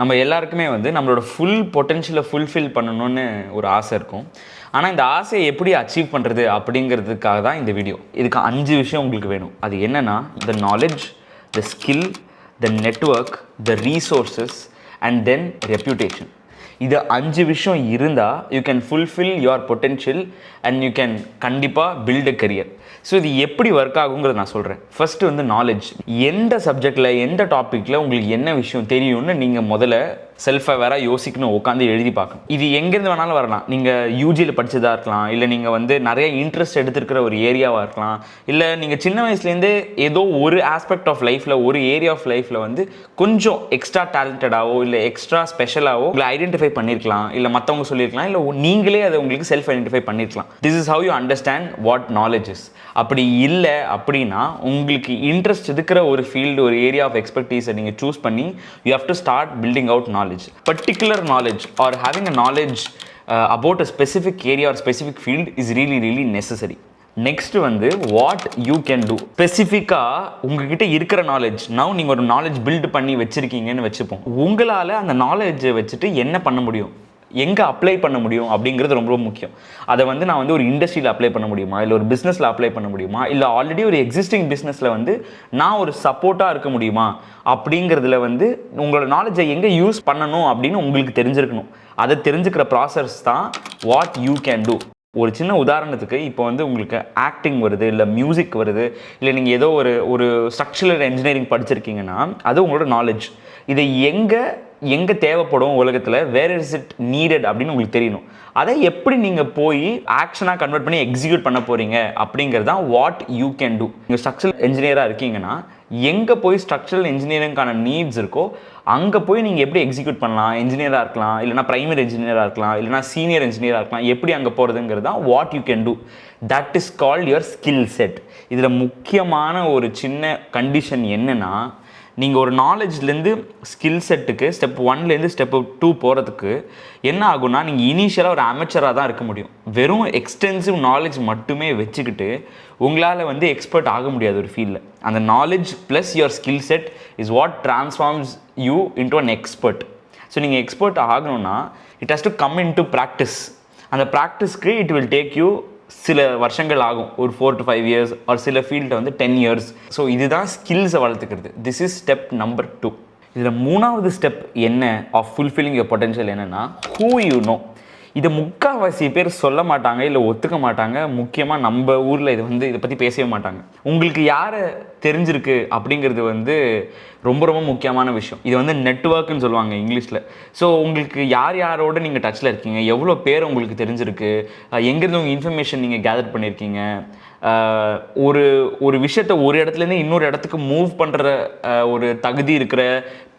நம்ம எல்லாருக்குமே வந்து நம்மளோட ஃபுல் பொட்டென்ஷியலை ஃபுல்ஃபில் பண்ணணும்னு ஒரு ஆசை இருக்கும். ஆனால் இந்த ஆசையை எப்படி அச்சீவ் பண்ணுறது அப்படிங்கிறதுக்காக தான் இந்த வீடியோ. இதுக்கு 5 விஷயம் உங்களுக்கு வேணும். அது என்னென்னா, the knowledge, the skill, the network, the resources and then reputation. இது 5 விஷயம் இருந்தால் you can fulfil your potential and you can கண்டிப்பாக பில்ட் அ கரியர். ஸோ இது எப்படி ஒர்க் ஆகுங்கிறத நான் சொல்கிறேன். ஃபஸ்ட்டு வந்து நாலேஜ். எந்த சப்ஜெக்டில் எந்த டாப்பிக்கில் உங்களுக்கு என்ன விஷயம் தெரியும்னு நீங்கள் முதல்ல செல்ஃப் அவேராக யோசிக்கணும், உட்காந்து எழுதி பார்க்கணும். இது எங்கேருந்து வேணாலும் வரலாம். நீங்கள் யூஜியில் படித்ததாக இருக்கலாம், இல்லை நீங்கள் வந்து நிறைய இன்ட்ரெஸ்ட் எடுத்துருக்கிற ஒரு ஏரியாவாக இருக்கலாம், இல்லை நீங்கள் சின்ன வயசுலேருந்தே ஏதோ ஒரு ஆஸ்பெக்ட் ஆஃப் லைஃப்பில், ஒரு ஏரியா ஆஃப் லைஃப்பில் வந்து கொஞ்சம் எக்ஸ்ட்ரா டேலண்டடாவோ இல்லை எக்ஸ்ட்ரா ஸ்பெஷலாகவோ உங்களை ஐடென்டிஃபை பண்ணியிருக்கலாம், இல்லை மற்றவங்க சொல்லியிருக்கலாம், இல்லை நீங்களே அதை உங்களுக்கு செல்ஃப் ஐடென்டிஃபை பண்ணியிருக்கலாம். This is how you understand what knowledge is. அப்படி இல்லை அப்படின்னா உங்களுக்கு இன்ட்ரெஸ்ட் இருக்கிற ஒரு ஃபீல்டு, ஒரு ஏரியா ஆஃப் எக்ஸ்பர்டீஸை நீங்கள் சூஸ் பண்ணி you have to start building out knowledge. Particular knowledge or having a knowledge about a specific area or specific field is really necessary. Next வந்து வாட் யூ கேன் டூ. ஸ்பெசிஃபிக்காக உங்ககிட்ட இருக்கிற knowledge, now நீங்கள் ஒரு knowledge build பண்ணி வச்சுருக்கீங்கன்னு வச்சுப்போம். உங்களால் அந்த நாலேஜை வச்சுட்டு என்ன பண்ண முடியும், எங்கே அப்ளை பண்ண முடியும் அப்படிங்கிறது ரொம்ப முக்கியம். அதை வந்து நான் வந்து ஒரு இண்டஸ்ட்ரியில் அப்ளை பண்ண முடியுமா, இல்லை ஒரு பிஸ்னஸில் அப்ளை பண்ண முடியுமா, இல்லை ஆல்ரெடி ஒரு எக்ஸிஸ்டிங் பிஸ்னஸில் வந்து நான் ஒரு சப்போர்ட்டாக இருக்க முடியுமா அப்படிங்கிறதுல வந்து உங்களோட நாலேஜை எங்கே யூஸ் பண்ணணும் அப்படின்னு உங்களுக்கு தெரிஞ்சிருக்கணும். அதை தெரிஞ்சுக்கிற ப்ராசஸ் தான் வாட் யூ கேன் டூ. ஒரு சின்ன உதாரணத்துக்கு, இப்போ வந்து உங்களுக்கு ஆக்டிங் வருது, இல்லை மியூசிக் வருது, இல்லை நீங்கள் ஏதோ ஒரு ஸ்ட்ரக்சரல் என்ஜினியரிங் படிச்சிருக்கீங்கன்னா அது உங்களோட நாலேஜ். இதை எங்கே தேவைப்படும் உலகத்தில், வேர் இஸ் இட் நீடட் அப்படின்னு உங்களுக்கு தெரியணும். அதை எப்படி நீங்கள் போய் ஆக்ஷனாக கன்வெர்ட் பண்ணி எக்ஸிக்யூட் பண்ண போகிறீங்க அப்படிங்கிறது தான் வாட் யூ கேன் டூ. நீங்கள் ஸ்ட்ரக்சரல் என்ஜினியராக இருக்கீங்கன்னா எங்கே போய் ஸ்ட்ரக்சரல் இன்ஜினியரிங்கான நீட்ஸ் இருக்கோ அங்கே போய் நீங்கள் எப்படி எக்ஸிக்யூட் பண்ணலாம். என்ஜினியராக இருக்கலாம், இல்லைனா பிரைமரி இன்ஜினியராக இருக்கலாம், இல்லைனா சீனியர் இன்ஜினியராக இருக்கலாம். எப்படி அங்கே போகிறதுங்கிறது தான் what you can do. That is called your skill set. இதில் முக்கியமான ஒரு சின்ன கண்டிஷன் என்னென்னா, நீங்கள் ஒரு நாலேஜ்லேருந்து ஸ்கில் செட்டுக்கு ஸ்டெப் 1லேருந்து ஸ்டெப் 2 போகிறதுக்கு என்ன ஆகும்னா, நீங்கள் இனிஷியலாக ஒரு அமெச்சராக தான் இருக்க முடியும். வெறும் எக்ஸ்டென்சிவ் நாலேஜ் மட்டுமே வச்சுக்கிட்டு உங்களால் வந்து எக்ஸ்பர்ட் ஆக முடியாது ஒரு ஃபீல்டில். அந்த knowledge plus your skill set is what transforms you into an expert. So நீங்கள் எக்ஸ்பர்ட் ஆகணும்னா it has to come in to practice. அந்த ப்ராக்டிஸ்க்கு இட் வில் டேக் யூ சில வருஷங்கள் ஆகும், ஒரு 4 to 5 years, ஒரு சில ஃபீல்டில் வந்து 10 years. ஸோ இதுதான் ஸ்கில்ஸை வளர்த்துக்கிறது. This is step number 2. இதில் 3வது ஸ்டெப் என்ன ஆஃப் ஃபுல்ஃபில்லிங் யுவர் பொட்டன்ஷியல் என்னென்னா, ஹூ யூ நோ. இதை முக்கால்வாசி பேர் சொல்ல மாட்டாங்க, இல்லை ஒத்துக்க மாட்டாங்க. முக்கியமாக நம்ம ஊரில் இதை பற்றி பேசவே மாட்டாங்க. உங்களுக்கு யாரை தெரிஞ்சிருக்கு அப்படிங்கிறது வந்து ரொம்ப முக்கியமான விஷயம். இது வந்து நெட்வொர்க்குன்னு சொல்லுவாங்க இங்கிலீஷில். ஸோ உங்களுக்கு யாரோட நீங்கள் டச்சில் இருக்கீங்க, எவ்வளோ பேர் உங்களுக்கு தெரிஞ்சிருக்கு, எங்கேருந்து உங்கள் இன்ஃபர்மேஷன் நீங்கள் கேதர் பண்ணியிருக்கீங்க, ஒரு விஷயத்தை ஒரு இடத்துலேருந்து இன்னொரு இடத்துக்கு மூவ் பண்ணுற ஒரு தகுதி இருக்கிற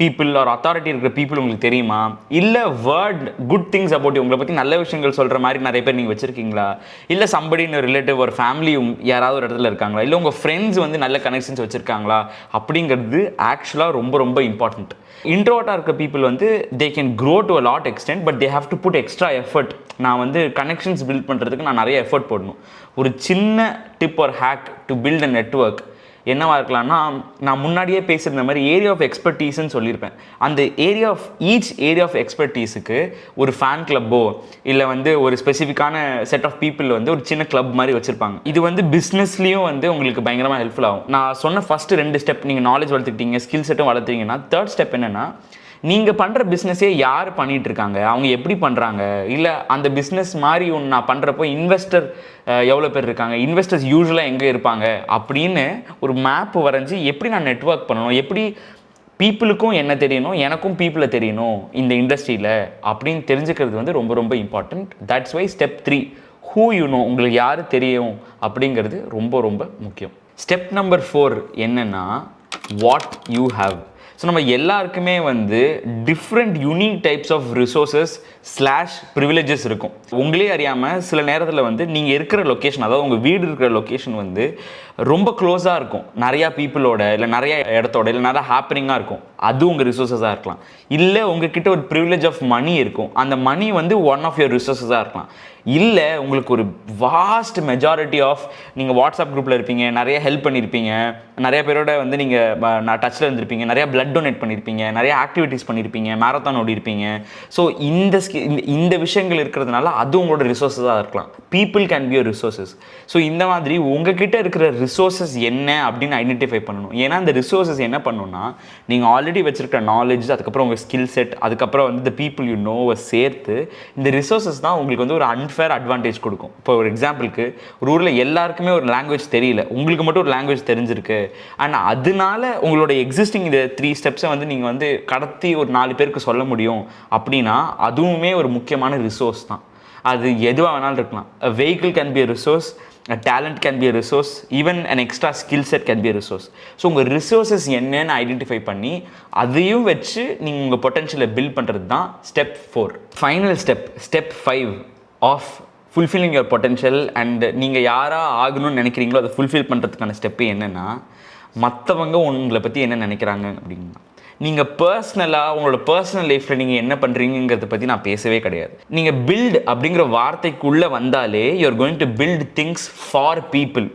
பீப்புள் ஆர் அத்தாரிட்டி இருக்கிற பீப்புள் உங்களுக்கு தெரியுமா, இல்லை வேர்ட் குட் திங்ஸ் அபவுட் உங்களை பற்றி நல்ல விஷயங்கள் சொல்கிற மாதிரி நிறைய பேர் நீங்கள் வச்சுருக்கீங்களா, இல்லை சம்படின்னு ரிலேட்டிவ் ஒரு ஃபேமிலி யாராவது ஒரு இடத்துல இருக்காங்களா, இல்லை உங்கள் ஃப்ரெண்ட்ஸ் வந்து நல்ல கனெக்ஷன்ஸ் வச்சுருக்காங்களா அப்படிங்கிறது ஆக்சுவலாக ரொம்ப இம்பார்ட்டண்ட். இன்ட்ரோவர்ட்டாக இருக்க பீப்புள் வந்து they can grow to a lot extent, but they have to put extra effort. நான் வந்து கனெக்ஷன்ஸ் பில்ட் பண்ணுறதுக்கு நான் நிறைய எஃபர்ட் போடணும். ஒரு சின்ன tip or hack to build a network என்னவா இருக்கலாம்னா, நான் முன்னாடியே பேசியிருந்த மாதிரி ஏரியா ஆஃப் எக்ஸ்பர்டீஸ்ன்னு சொல்லியிருப்பேன். அந்த ஈச் ஏரியா ஆஃப் எக்ஸ்பர்டீஸுக்கு ஒரு ஃபேன் கிளப்போ இல்லை வந்து ஒரு ஸ்பெசிஃபிக்கான செட் ஆஃப் பீப்புள் வந்து ஒரு சின்ன கிளப் மாதிரி வச்சுருப்பாங்க. இது வந்து பிஸ்னஸ்லேயும் வந்து உங்களுக்கு பயங்கரமாக ஹெல்ப்ஃபுல் ஆகும். நான் சொன்ன ஃபஸ்ட்டு 2 ஸ்டெப் நீங்கள் நாலேஜ் வளர்த்துக்கிட்டீங்க, ஸ்கில் செட்டும் வளர்த்துறீங்கன்னா, 3rd ஸ்டெப் என்னென்னா, நீங்கள் பண்ணுற பிஸ்னஸே யார் பண்ணிகிட்ருக்காங்க, அவங்க எப்படி பண்ணுறாங்க, இல்லை அந்த பிஸ்னஸ் மாதிரி ஒன்று நான் பண்ணுறப்போ இன்வெஸ்டர் எவ்வளோ பேர் இருக்காங்க, இன்வெஸ்டர்ஸ் யூஸ்வலாக எங்கே இருப்பாங்க அப்படின்னு ஒரு மேப் வரைஞ்சி எப்படி நான் நெட்வொர்க் பண்ணணும், எப்படி பீப்புளுக்கும் என்ன தெரியணும், எனக்கும் பீப்புளை தெரியணும் இந்த இண்டஸ்ட்ரியில் அப்படின்னு தெரிஞ்சுக்கிறது வந்து ரொம்ப important. That's why step 3 who you know. உங்களுக்கு யார் தெரியும் அப்படிங்கிறது ரொம்ப முக்கியம். ஸ்டெப் நம்பர் 4 என்னென்னா, வாட் யூ ஹாவ். ஸோ நம்ம எல்லாருக்குமே வந்து different unique types of resources /privileges இருக்கும். உங்களே அறியாமல் சில நேரத்தில் வந்து நீங்கள் இருக்கிற லொக்கேஷன், அதாவது உங்கள் வீடு இருக்கிற லொக்கேஷன் வந்து ரொம்ப க்ளோஸாக இருக்கும் நிறையா பீப்புளோட, இல்லை நிறையா இடத்தோட, இல்லை நிறையா ஹாப்பனிங்காக இருக்கும். அது உங்கள் ரிசோர்ஸஸாக இருக்கலாம். இல்லை உங்ககிட்ட ஒரு ப்ரிவிலேஜ் ஆஃப் மணி இருக்கும், அந்த மணி வந்து ஒன் ஆஃப் யுவர் ரிசோர்ஸஸாக இருக்கலாம். இல்லை உங்களுக்கு ஒரு வாஸ்ட் மெஜாரிட்டி ஆஃப் நீங்கள் வாட்ஸ்அப் குரூப்பில் இருப்பீங்க, நிறைய ஹெல்ப் பண்ணியிருப்பீங்க, நிறைய பேரோட வந்து நீங்கள் டச்சில் இருந்திருப்பீங்க, நிறைய பிளட் டொனேட் பண்ணியிருப்பீங்க, நிறைய ஆக்டிவிட்டீஸ் பண்ணியிருப்பீங்க, மேரத்தான் ஓடி இருப்பீங்க. ஸோ இந்த விஷயங்கள் இருக்கிறதுனால அது உங்களோட ரிசோர்ஸஸாக இருக்கலாம். People can be your resources. So இந்த மாதிரி உங்ககிட்ட இருக்கிற ரிசோர்ஸஸ் என்ன அப்படின்னு ஐடென்டிஃபை பண்ணணும். ஏன்னா அந்த ரிசோர்ஸஸ் என்ன பண்ணணும்னா, நீங்கள் ஆல்ரெடி வச்சிருக்கிற நாலேஜ், அதுக்கப்புறம் உங்கள் ஸ்கில் செட், அதுக்கப்புறம் வந்து த பீப்புள் யூ நோவை சேர்த்து இந்த ரிசோர்ஸஸ் தான் உங்களுக்கு வந்து ஒரு அன்ஃபேர் அட்வான்டேஜ் கொடுக்கும். இப்போ ஒரு எக்ஸாம்பிளுக்கு, ஒரு ஊரில் எல்லாருக்குமே ஒரு லாங்குவேஜ் தெரியல, உங்களுக்கு மட்டும் ஒரு லாங்குவேஜ் தெரிஞ்சிருக்கு. அண்ட் அதனால உங்களோட எக்ஸிஸ்டிங் இந்த 3 ஸ்டெப்ஸை வந்து நீங்கள் வந்து கடத்தி ஒரு 4 பேருக்கு சொல்ல முடியும் அப்படின்னா அதுவுமே ஒரு முக்கியமான ரிசோர்ஸ் தான். அது எதுவாக வேணாலும் இருக்கலாம். A vehicle can be a resource, a talent can be a resource, even an extra skill set can be a resource. So உங்கள் ரிசோர்ஸஸ் என்னன்னு ஐடென்டிஃபை பண்ணி அதையும் வச்சு நீங்கள் உங்கள் பொட்டன்ஷியலை பில்ட் பண்ணுறது தான் step 4. Final step 5 of fulfilling your potential. And நீங்கள் யாராக ஆகணும்னு நினைக்கிறீங்களோ அதை ஃபுல்ஃபில் பண்ணுறதுக்கான ஸ்டெப்பு என்னென்னா, மற்றவங்க உங்களை பற்றி என்ன நினைக்கிறாங்க அப்படின்னா. நீங்கள் பர்சனலாக உங்களோட பர்சனல் லைஃப்பில் நீங்கள் என்ன பண்ணுறீங்கிறத பற்றி நான் பேசவே கிடையாது. நீங்கள் பில்ட் அப்படிங்கிற வார்த்தைக்குள்ளே வந்தாலே you're going to build things for people.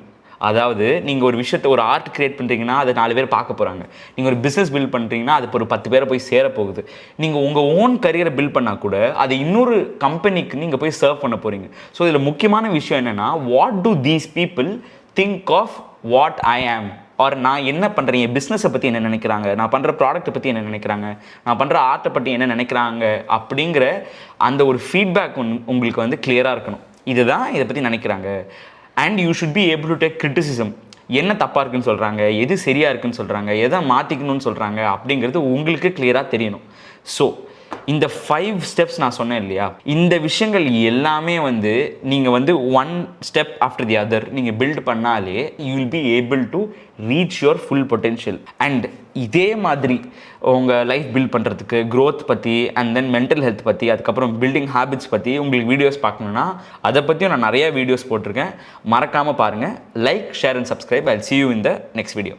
அதாவது நீங்கள் ஒரு விஷயத்தை, ஒரு ஆர்ட் கிரியேட் பண்ணுறீங்கன்னா அதை 4 பேர் பார்க்க போகிறாங்க. நீங்கள் ஒரு பிஸ்னஸ் பில்ட் பண்ணுறீங்கன்னா அது ஒரு 10 பேரை போய் சேர போகுது. நீங்கள் உங்கள் ஓன் கரியரை பில்ட் பண்ணால் கூட அது இன்னொரு கம்பெனிக்கு நீங்கள் போய் சர்வ் பண்ண போகிறீங்க. ஸோ இதில் முக்கியமான விஷயம் என்னென்னா, what do these people think of what I am, or நான் என்ன பண்ணுறேன், என் பிஸ்னஸை பற்றி என்ன நினைக்கிறாங்க, நான் பண்ணுற ப்ராடக்ட்டை பற்றி என்ன நினைக்கிறாங்க, நான் பண்ணுற ஆர்ட்டை பற்றி என்ன நினைக்கிறாங்க அப்படிங்கிற அந்த ஒரு ஃபீட்பேக் உங்களுக்கு வந்து கிளியராக இருக்கணும். இதுதான் இதை பற்றி நினைக்கிறாங்க. And you should be able to take criticism. என்ன தப்பாக இருக்குன்னு சொல்கிறாங்க, எது சரியாக இருக்குன்னு சொல்கிறாங்க, எதை மாற்றிக்கணும்னு சொல்கிறாங்க அப்படிங்கிறது உங்களுக்கு கிளியராக தெரியணும். ஸோ இந்த 5 ஸ்டெப்ஸ் நான் சொன்னேன் இல்லையா, இந்த விஷயங்கள் எல்லாமே வந்து நீங்கள் வந்து one step after the other நீங்கள் பில்ட் பண்ணாலே you will be able to reach your full potential. And இதே மாதிரி உங்கள் லைஃப் பில்ட் பண்ணுறதுக்கு க்ரோத் பற்றி, அண்ட் தென் மென்டல் ஹெல்த் பற்றி, அதுக்கப்புறம் பில்டிங் ஹேபிட்ஸ் பற்றி உங்களுக்கு வீடியோஸ் பார்க்கணுன்னா அதை பற்றியும் நான் நிறைய வீடியோஸ் போட்டிருக்கேன். மறக்காமல் பாருங்கள். Like, share and subscribe. I will see you in the next video.